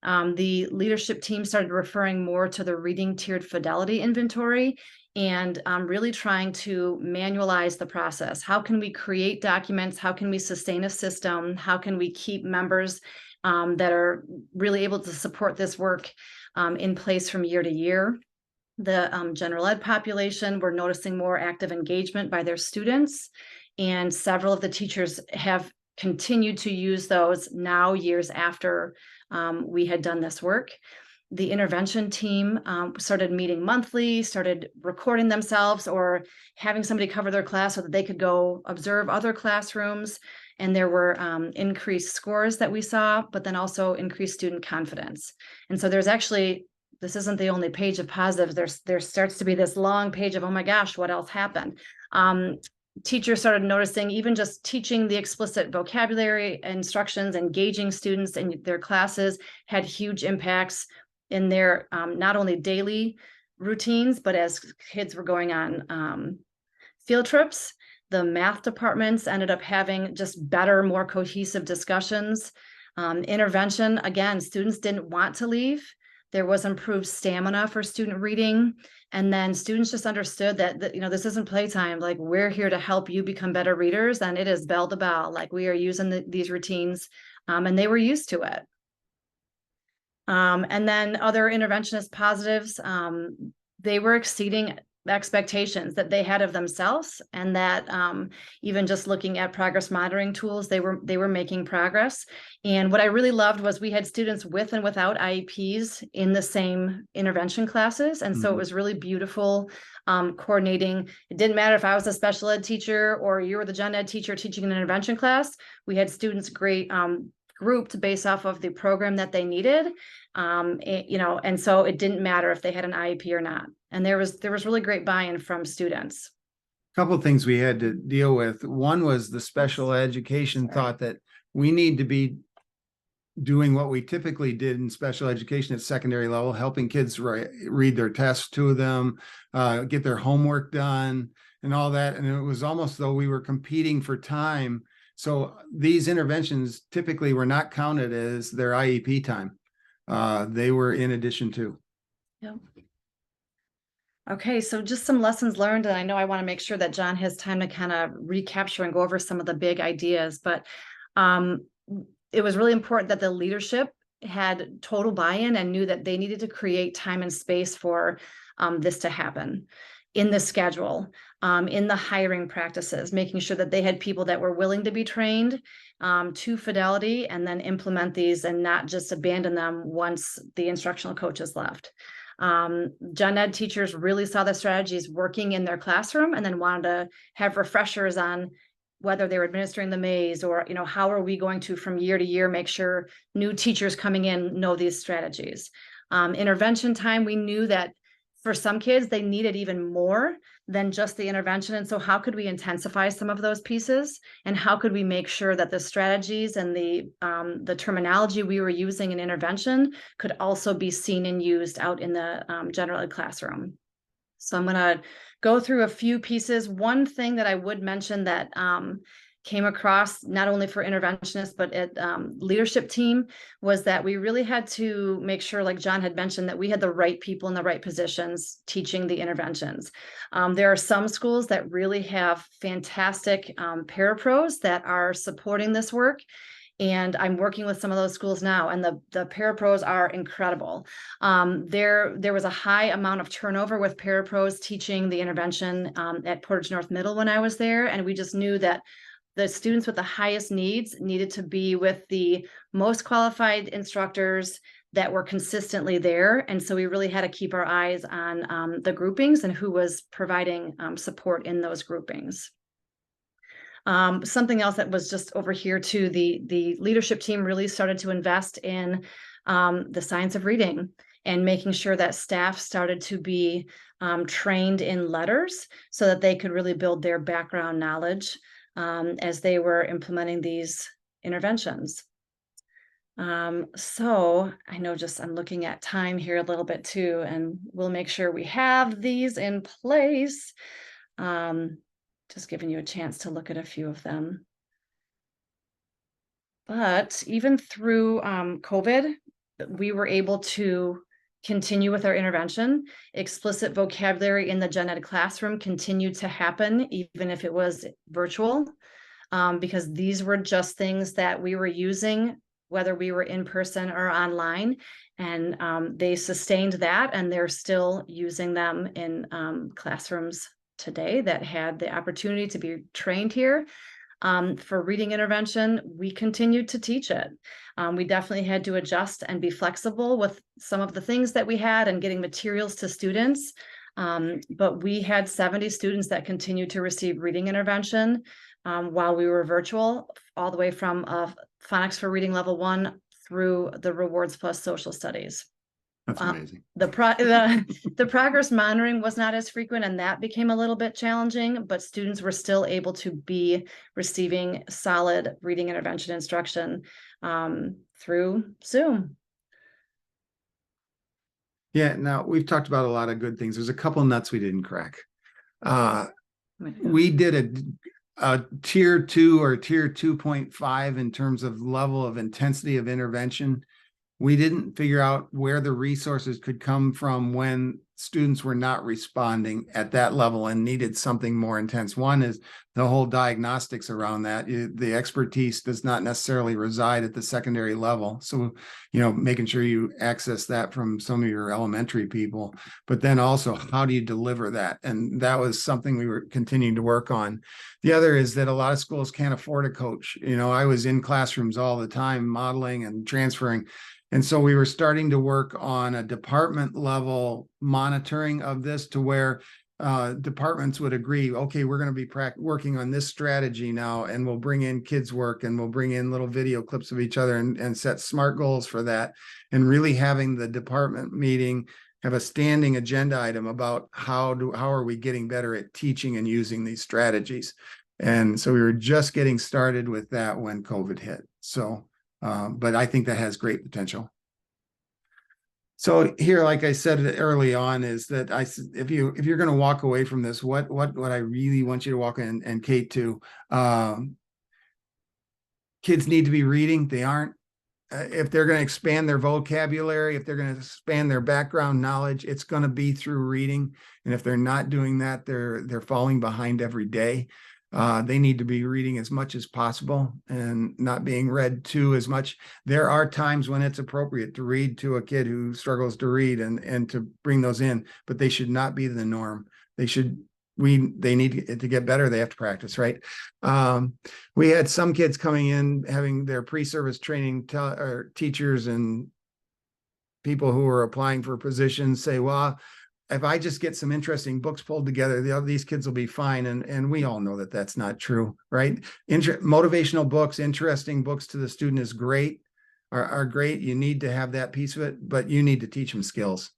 The leadership team started referring more to the reading tiered fidelity inventory and really trying to manualize the process. How can we create documents? How can we sustain a system? How can we keep members that are really able to support this work in place from year to year? The general ed population, we're noticing more active engagement by their students, and several of the teachers have continued to use those now years after we had done this work. The intervention team started meeting monthly, started recording themselves or having somebody cover their class so that they could go observe other classrooms. And there were increased scores that we saw, but then also increased student confidence. And so there's actually, this isn't the only page of positives. There starts to be this long page of, oh my gosh, what else happened? Teachers started noticing even just teaching the explicit vocabulary instructions, engaging students in their classes had huge impacts in their not only daily routines, but as kids were going on field trips, the math departments ended up having just better, more cohesive discussions. Intervention, again, students didn't want to leave. There was improved stamina for student reading. And then students just understood that, this isn't playtime. Like, we're here to help you become better readers. And it is bell to bell. Like, we are using these routines and they were used to it. And then other interventionist positives, they were exceeding expectations that they had of themselves, and that even just looking at progress monitoring tools, they were making progress. And what I really loved was we had students with and without IEPs in the same intervention classes, and so it was really beautiful coordinating. It didn't matter if I was a special ed teacher or you were the gen ed teacher teaching an intervention class. We had students grouped based off of the program that they needed. And so it didn't matter if they had an IEP or not. And there was really great buy-in from students. A couple of things we had to deal with. One was the special education thought that we need to be doing what we typically did in special education at secondary level, helping kids read their tests to them, get their homework done and all that. And it was almost though we were competing for time. So these interventions typically were not counted as their IEP time. They were in addition to. Yep. Okay, so just some lessons learned, and I know I want to make sure that John has time to kind of recapture and go over some of the big ideas, but it was really important that the leadership had total buy-in and knew that they needed to create time and space for this to happen in the schedule, in the hiring practices, making sure that they had people that were willing to be trained to fidelity and then implement these and not just abandon them once the instructional coaches left. Gen ed teachers really saw the strategies working in their classroom and then wanted to have refreshers on whether they were administering the maze or, how are we going to from year to year make sure new teachers coming in know these strategies. Intervention time, we knew that for some kids, they needed even more than just the intervention. And so how could we intensify some of those pieces? And how could we make sure that the strategies and the terminology we were using in intervention could also be seen and used out in the general ed classroom? So I'm going to go through a few pieces. One thing that I would mention that came across not only for interventionists, but at leadership team was that we really had to make sure, like John had mentioned, that we had the right people in the right positions teaching the interventions. There are some schools that really have fantastic parapros that are supporting this work. And I'm working with some of those schools now, and the parapros are incredible. There was a high amount of turnover with parapros teaching the intervention at Portage North Middle when I was there, and we just knew that the students with the highest needs needed to be with the most qualified instructors that were consistently there. And so we really had to keep our eyes on the groupings and who was providing support in those groupings. Something else that was just over here too, the leadership team really started to invest in the science of reading and making sure that staff started to be trained in letters so that they could really build their background knowledge as they were implementing these interventions. So I know I'm looking at time here a little bit too, and we'll make sure we have these in place. Just giving you a chance to look at a few of them. But even through COVID, we were able to continue with our intervention. Explicit vocabulary in the gen ed classroom continued to happen, even if it was virtual, because these were just things that we were using, whether we were in person or online. And they sustained that, and they're still using them in classrooms today that had the opportunity to be trained here. For reading intervention, we continued to teach it. We definitely had to adjust and be flexible with some of the things that we had and getting materials to students. But we had 70 students that continued to receive reading intervention while we were virtual, all the way from phonics for reading level 1 through the rewards plus social studies. That's amazing. The progress monitoring was not as frequent, and that became a little bit challenging, but students were still able to be receiving solid reading intervention instruction through Zoom. Yeah, now we've talked about a lot of good things. There's a couple nuts we didn't crack. We did a tier 2 or tier 2.5 in terms of level of intensity of intervention. We didn't figure out where the resources could come from when students were not responding at that level and needed something more intense. One is the whole diagnostics around that. The expertise does not necessarily reside at the secondary level. So, making sure you access that from some of your elementary people, but then also how do you deliver that? And that was something we were continuing to work on. The other is that a lot of schools can't afford a coach. I was in classrooms all the time modeling and transferring. And so we were starting to work on a department level monitoring of this to where departments would agree, okay, we're going to be working on this strategy now, and we'll bring in kids work and we'll bring in little video clips of each other and set SMART goals for that. And really having the department meeting have a standing agenda item about how are we getting better at teaching and using these strategies. And so we were just getting started with that when COVID hit. So but I think that has great potential. So here, like I said early on, is that if you're going to walk away from this, what I really want you to walk in, and Kate too, kids need to be reading. They aren't. If they're going to expand their vocabulary, if they're going to expand their background knowledge, it's going to be through reading. And if they're not doing that, they're falling behind every day. They need to be reading as much as possible and not being read to as much. There are times when it's appropriate to read to a kid who struggles to read and to bring those in, but they should not be the norm. They need to get better. They have to practice, right? We had some kids coming in having their pre-service training teachers and people who were applying for positions say, well, if I just get some interesting books pulled together, these kids will be fine. And we all know that that's not true, right? Motivational books, interesting books to the student is great, are great. You need to have that piece of it, but you need to teach them skills.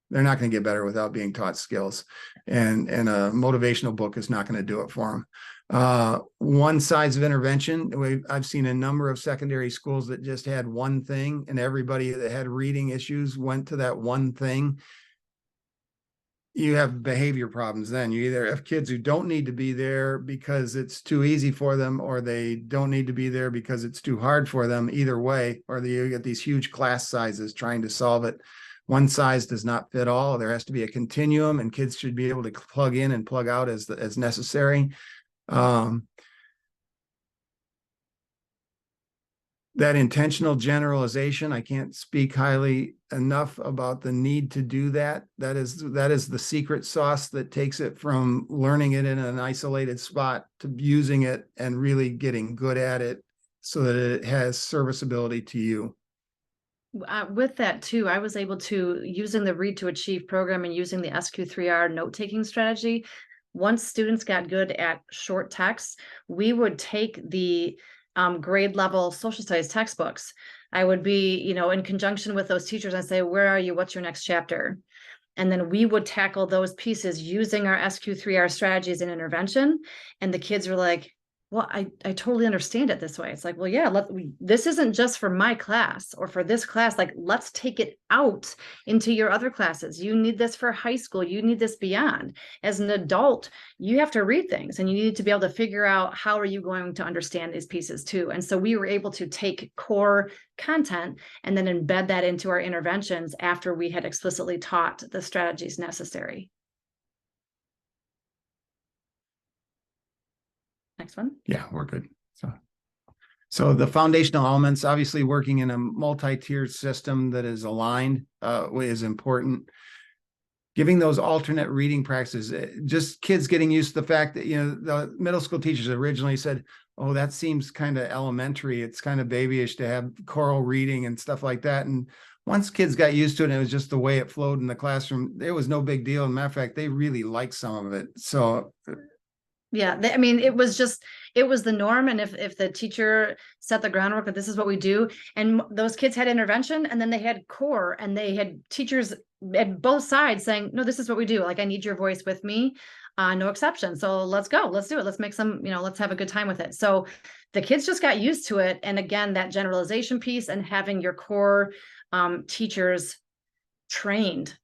They're not going to get better without being taught skills. And a motivational book is not going to do it for them. One size of intervention. I've seen a number of secondary schools that just had one thing, and everybody that had reading issues went to that one thing. You have behavior problems. Then you either have kids who don't need to be there because it's too easy for them, or they don't need to be there because it's too hard for them. Either way, or you get these huge class sizes trying to solve it. One size does not fit all. There has to be a continuum, and kids should be able to plug in and plug out as necessary. That intentional generalization, I can't speak highly enough about the need to do that. That is the secret sauce that takes it from learning it in an isolated spot to using it and really getting good at it so that it has serviceability to you. With that too, I was able to, using the Read to Achieve program and using the SQ3R note-taking strategy, once students got good at short text, we would take the grade level social studies textbooks. I would be, in conjunction with those teachers and say, where are you? What's your next chapter? And then we would tackle those pieces using our SQ3R strategies and intervention. And the kids were like, well, I totally understand it this way. It's like, well, yeah, this isn't just for my class or for this class. Like, let's take it out into your other classes. You need this for high school. You need this beyond. As an adult, you have to read things, and you need to be able to figure out how are you going to understand these pieces too. And so we were able to take core content and then embed that into our interventions after we had explicitly taught the strategies necessary. Next one. Yeah, we're good. So the foundational elements, obviously working in a multi-tiered system that is aligned is important. Giving those alternate reading practices, just kids getting used to the fact that, the middle school teachers originally said, oh, that seems kind of elementary. It's kind of babyish to have choral reading and stuff like that. And once kids got used to it, and it was just the way it flowed in the classroom, it was no big deal. As a matter of fact, they really liked some of it. So Yeah, I mean, it was the norm. And if the teacher set the groundwork that this is what we do, and those kids had intervention, and then they had core, and they had teachers at both sides saying, no, this is what we do. Like, I need your voice with me, no exception. So let's go, let's do it. Let's make some, let's have a good time with it. So the kids just got used to it. And again, that generalization piece and having your core teachers trained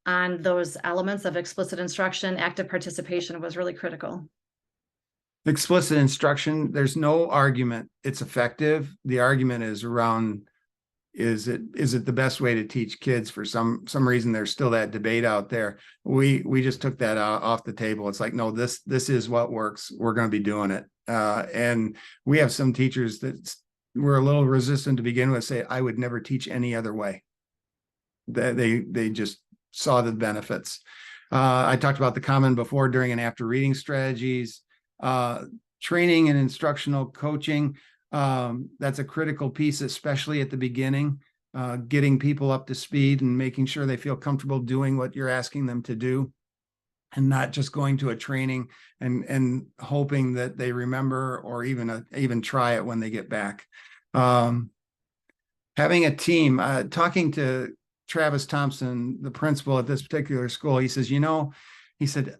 on those elements of explicit instruction, active participation was really critical. Explicit instruction, there's no argument it's effective. The argument is around, is it the best way to teach kids? For some reason, there's still that debate out there. We just took that off the table. It's like, no, this is what works. We're going to be doing it. And we have some teachers that were a little resistant to begin with, say, I would never teach any other way. That they just saw the benefits. I talked about the common before, during, and after reading strategies. Training and instructional coaching, that's a critical piece, especially at the beginning, getting people up to speed and making sure they feel comfortable doing what you're asking them to do, and not just going to a training and hoping that they remember or even try it when they get back. Having a team, talking to Travis Thompson, the principal at this particular school, he says, he said,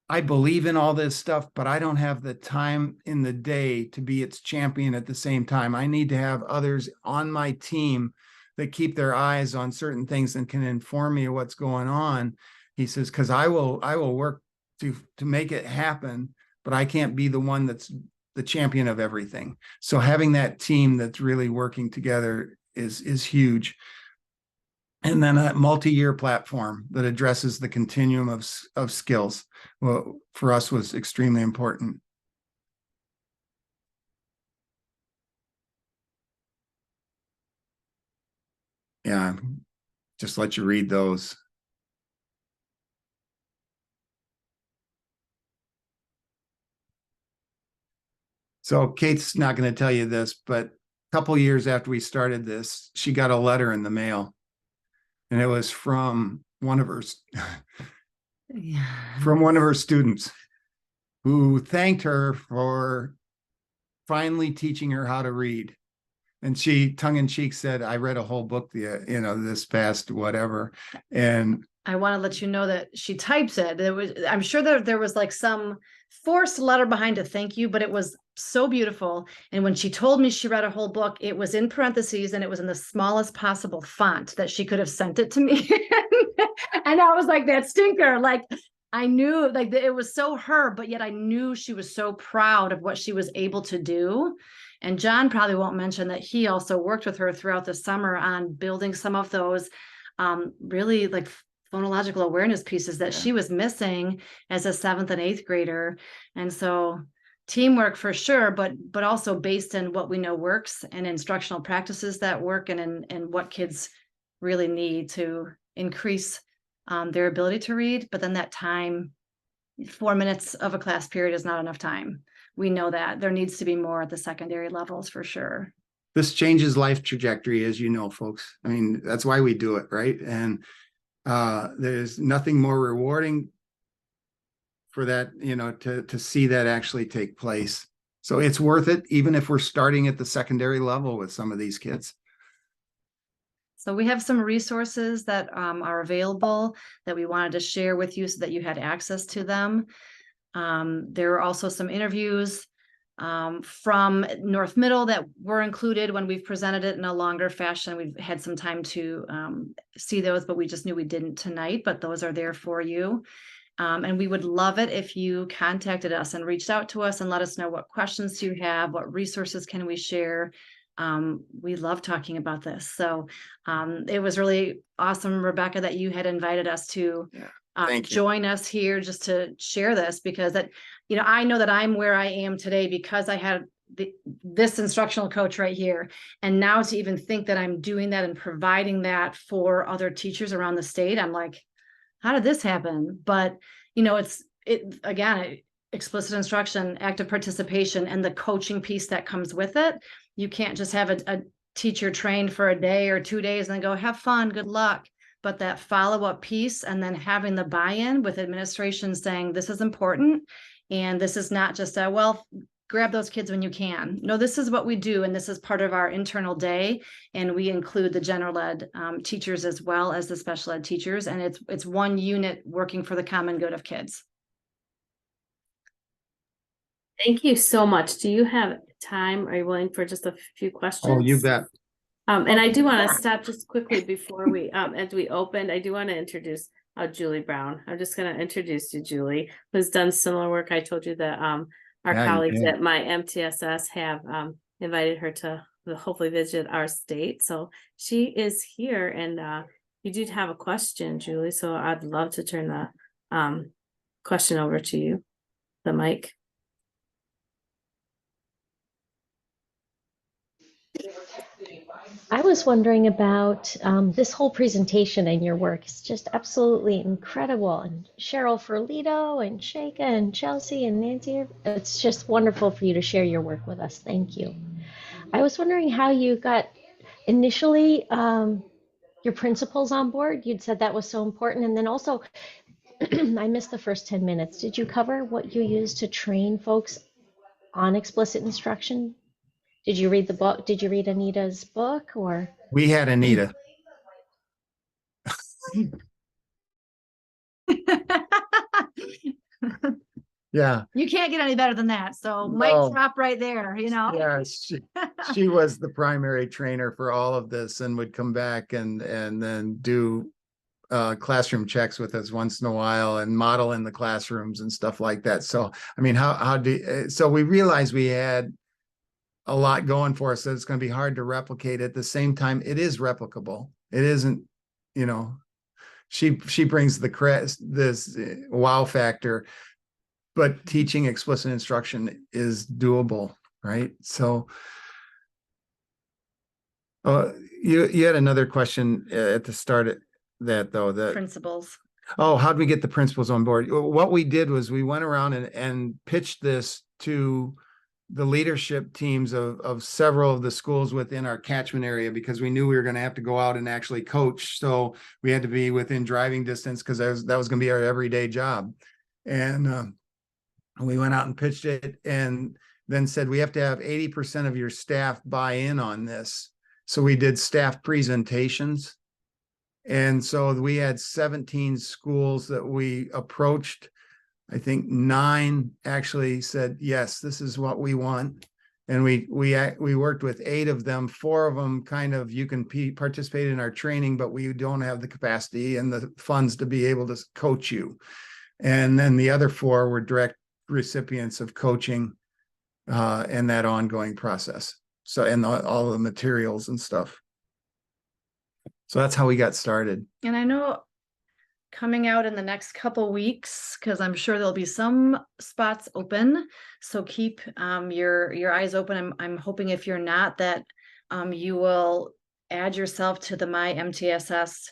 I believe in all this stuff, but I don't have the time in the day to be its champion at the same time. I need to have others on my team that keep their eyes on certain things and can inform me of what's going on. He says, because I will work to make it happen, but I can't be the one that's the champion of everything. So having that team that's really working together is huge. And then a multi-year platform that addresses the continuum of skills, well, for us, was extremely important. Yeah, just let you read those. So Kate's not going to tell you this, but a couple years after we started this, she got a letter in the mail. And it was from one of her students, who thanked her for finally teaching her how to read. And she, tongue in cheek, said, I read a whole book, this past whatever. And I want to let you know that she types it. I'm sure there was like some forced letter behind a thank you, but it was so beautiful. And when she told me she read a whole book, it was in parentheses and it was in the smallest possible font that she could have sent it to me. And I was like, that stinker. Like, I knew, like, it was so her, but yet I knew she was so proud of what she was able to do. And John probably won't mention that he also worked with her throughout the summer on building some of those really like phonological awareness pieces that she was missing as a 7th and 8th grader. And so teamwork for sure, but also based in what we know works and instructional practices that work, and what kids really need to increase their ability to read. But then that time, 4 minutes of a class period is not enough time. We know that there needs to be more at the secondary levels for sure. This changes life trajectory, as you know, folks. I mean, that's why we do it, right? And there's nothing more rewarding for that, to see that actually take place. So it's worth it, even if we're starting at the secondary level with some of these kids. So we have some resources that are available that we wanted to share with you so that you had access to them. There are also some interviews from North Middle that were included when we've presented it in a longer fashion. We've had some time to see those, but we just knew we didn't tonight, but those are there for you. And we would love it if you contacted us and reached out to us and let us know what questions you have, what resources can we share. We love talking about this. So it was really awesome, Rebecca, that you had invited us to join us here just to share this, because that, I know that I'm where I am today because I had this instructional coach right here. And now to even think that I'm doing that and providing that for other teachers around the state, I'm like, how did this happen? But, again, explicit instruction, active participation, and the coaching piece that comes with it. You can't just have a teacher trained for a day or 2 days and then go have fun, good luck. But that follow-up piece, and then having the buy-in with administration saying this is important, and this is not just a, well, grab those kids when you can. No, this is what we do, and this is part of our internal day, and we include the general ed teachers as well as the special ed teachers, and it's one unit working for the common good of kids. Thank you so much. Do you have time? Are you willing for just a few questions? Oh, you bet. And I do want to stop just quickly before we, as we opened, I do want to introduce Julie Brown. I'm just going to introduce you, Julie, who's done similar work. I told you that our Yeah, you colleagues did. at my MTSS have invited her to hopefully visit our state. So she is here, and you did have a question, Julie. So I'd love to turn the question over to you, the mic. I was wondering about this whole presentation and your work. It's just absolutely incredible. And Cheryl Ferlito and Shaka and Chelsea and Nancy, it's just wonderful for you to share your work with us. Thank you. I was wondering how you got initially your principals on board. You'd said that was so important. And then also, I missed the first 10 minutes. Did you cover what you use to train folks on explicit instruction? Did you read the book? Did you read Anita's book or? We had Anita. Yeah. You can't get any better than that. So No. mic drop right there, you know? Yeah, she was the primary trainer for all of this, and would come back and then do classroom checks with us once in a while and model in the classrooms and stuff like that. So, I mean, so we realized we had a lot going for us that it's going to be hard to replicate. At the same time, it is replicable. It isn't, you know, she brings this wow factor, but teaching explicit instruction is doable, right? So you had another question at the start of that, though, that Principals. oh, how'd we get the principals on board? What we did was we went around and pitched this to the leadership teams of several of the schools within our catchment area, because we knew we were going to have to go out and actually coach. So we had to be within driving distance, because that was going to be our everyday job. And we went out and pitched it, and then said, we have to have 80% of your staff buy in on this. So we did staff presentations. And so we had 17 schools that we approached. I think 9 actually said, yes, this is what we want. And we worked with 8 of them. 4 of them kind of, you can participate in our training, but we don't have the capacity and the funds to be able to coach you. And then the other 4 were direct recipients of coaching and that ongoing process. So, and all the materials and stuff. So that's how we got started. And I know coming out in the next couple weeks, because I'm sure there'll be some spots open. So keep your eyes open. I'm hoping, if you're not, that you will add yourself to the My MTSS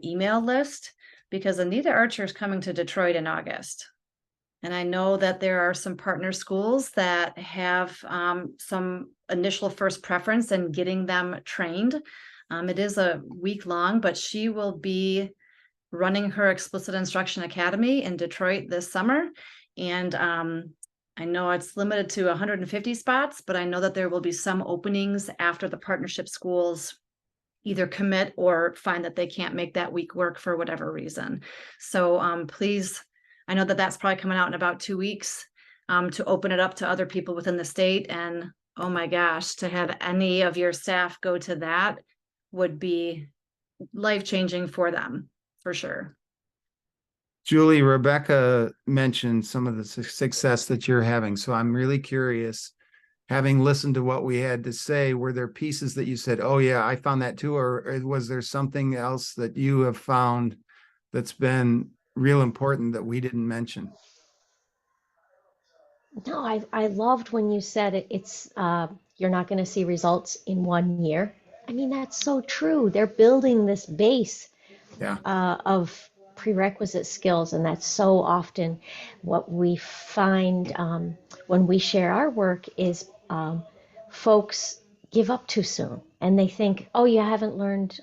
email list, because Anita Archer is coming to Detroit in August. And I know that there are some partner schools that have some initial first preference in getting them trained. It is a week long, but she will be running her Explicit Instruction Academy in Detroit this summer. And I know it's limited to 150 spots, but I know that there will be some openings after the partnership schools either commit or find that they can't make that week work for whatever reason. So please, I know that that's probably coming out in about 2 weeks, to open it up to other people within the state. And oh my gosh, to have any of your staff go to that would be life-changing for them, for sure. Julie, Rebecca mentioned some of the success that you're having. So I'm really curious, having listened to what we had to say, were there pieces that you said, oh yeah, I found that too? Or was there something else that you have found that's been real important that we didn't mention? No, I loved when you said it's you're not going to see results in 1 year. I mean, that's so true. They're building this base Yeah. of prerequisite skills, and that's so often what we find when we share our work is folks give up too soon, and they think, oh, you haven't learned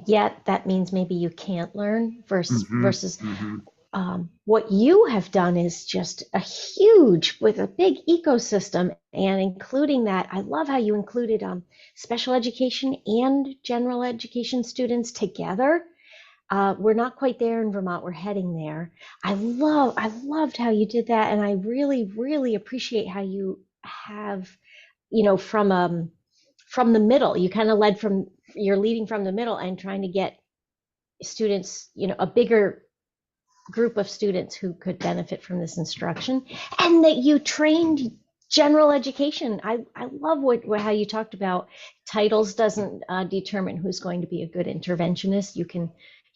yet, that means maybe you can't learn, versus what you have done is just a huge, with a big ecosystem, and including that, I love how you included special education and general education students together. We're not quite there in Vermont. We're heading there. I loved how you did that, and I really, really appreciate how you have, from the middle. You kind of you're leading from the middle and trying to get students, a bigger group of students who could benefit from this instruction, and that you trained general education. I love how you talked about titles doesn't determine who's going to be a good interventionist. You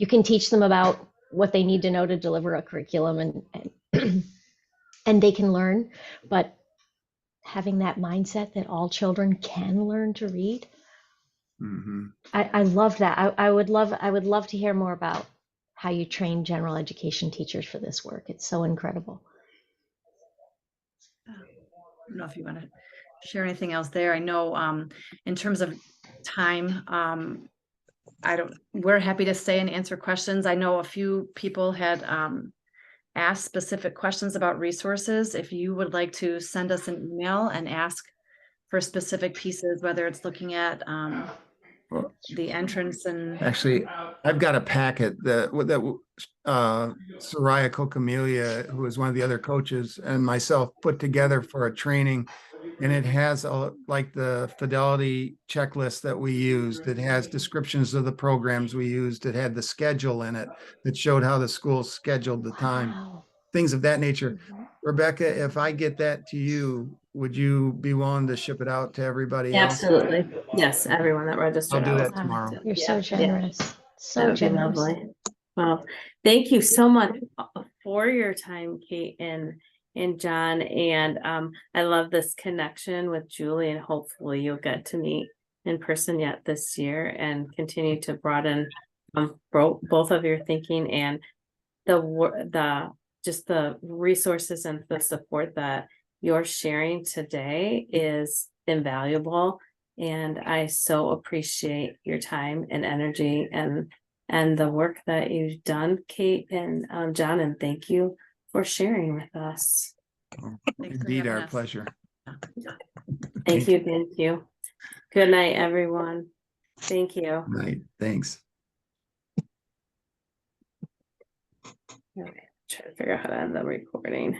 can teach them about what they need to know to deliver a curriculum, and and they can learn, but having that mindset that all children can learn to read. I love that. I would love to hear more about how you train general education teachers for this work. It's so incredible. I don't know if you want to share anything else there. I know in terms of time, we're happy to stay and answer questions. I know a few people had asked specific questions about resources. If you would like to send us an email and ask for specific pieces, whether it's looking at the entrance and Actually, I've got a packet that Soraya Cocamelia, who is one of the other coaches, and myself put together for a training, and it has like the fidelity checklist that we used. It has descriptions of the programs we used. It had the schedule in it that showed how the school scheduled the time, Wow. things of that nature. Rebecca, if I get that to you, would you be willing to ship it out to everybody else? Absolutely. Yes, everyone that registered. I'll do that was- tomorrow. You're so Yeah. generous. That So would be generous. lovely. Well, thank you so much for your time, Kate and John. And I love this connection with Julie, and hopefully you'll get to meet in person yet this year and continue to broaden both of your thinking and just the resources and the support that you're sharing today is invaluable. And I so appreciate your time and energy and the work that you've done, Kate and John, and thank you for sharing with us. Thanks for Indeed, having our us. pleasure. Thank you. Good night, everyone. Thank you. Right. Thanks. Okay, try to figure out how to end the recording.